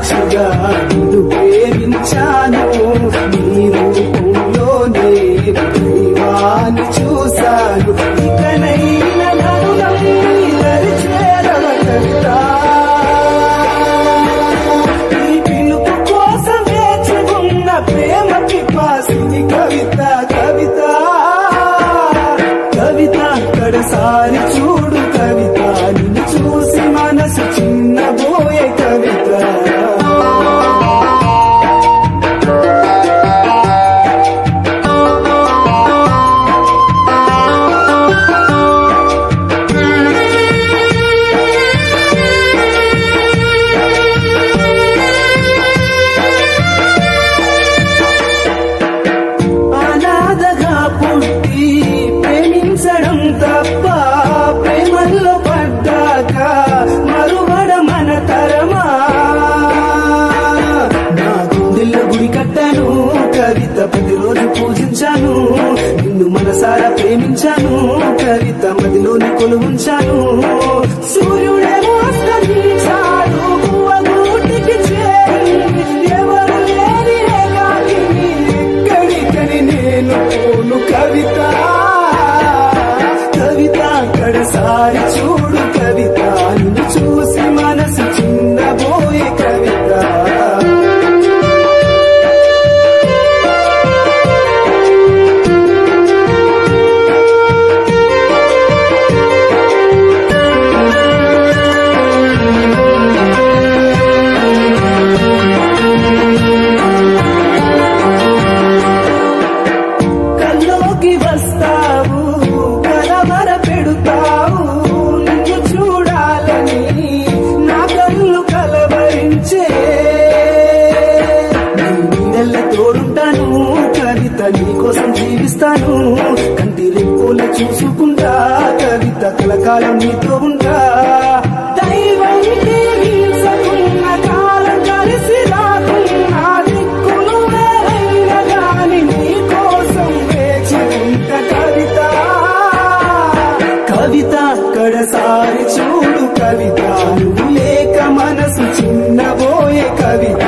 సాక్షిగా నిన్ను ప్రేమించాను నీ రూపంలోనే దైవాన్ని చూశాను ఇకనైనా నన్ను నమ్మి దరి చేరవ కవిత నీ పిలుపు కోసం వేచి ఉన్న ప్రేమ పిపాసిని కవిత కవిత కవిత కడసారి చూడు కవిత నిన్ను చూసి మనసు చిన్నబోయే కవిత అనాథగా పుట్టి ప్రేమించడం తప్ప ప్రేమల్లో పడ్డాక మరువడ మన తరమా నా గుండెల్లో గుడి కట్టాను కవిత ప్రతిరోజు పూజించాను నిన్ను మనసారా ప్రేమించాను కవిత మదిలోని కొలువుంచాను సూర్యుడేమో అస్తమించాడు గువ్వగూటికి చేరింది ఎవరు లేని ఏకాకిని ఎక్కడికని నేను పోను కవిత కవిత కడసారి చూడు కవిత నిన్ను చూసి మనసు చిన్నబోయే కవిత కల్లోకి వస్తావు కలవర పెడుతావు నిన్ను చూడాలని నా కళ్ళు కలవరించే నీ నీడల్ల తోడుంటాను కవిత నీకోసం జీవిస్తాను కంటి రెప్పుల చూసుకుంటా కవిత కలకాలం నీతో ఉంటా దైవం దీవించకున్న కాలం కలిసి రాకున్నా దిక్కులు వేరైన గాని నీకోసం వేచి ఉంట కవిత కవిత కడసారి చూడు కవిత నువ్వు లేక మనసు చిన్నబోయే కవిత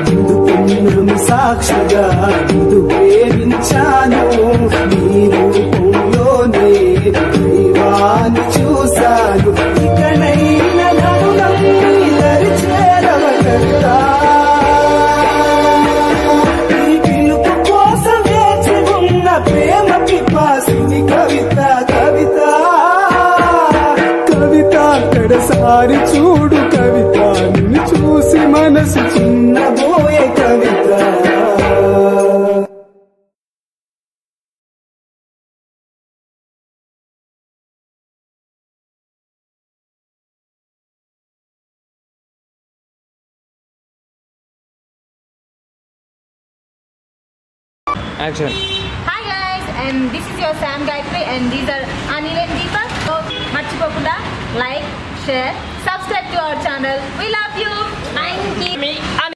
నిన్ను పుణ్యమి సాక్షిగా నిన్ను ప్రేమించాను నీ రూపంలోనే దైవాన్ని చూశాను ఇకనైనా నన్ను నమ్మి దరి చేరవ కవిత నీ పిలుపు కోసం వేచి ఉన్న ప్రేమ పిపాసిని కవిత కవిత కవిత కడసారి చూడు కవిత నిన్ను చూసి మనసు చిన్నబోయే కవిత Action. Hi guys, and this is your Sam Gayatri and these are Anil and Deepak. So, మర్చిపోకుండా like, share, subscribe to our channel. We love you. Thank you.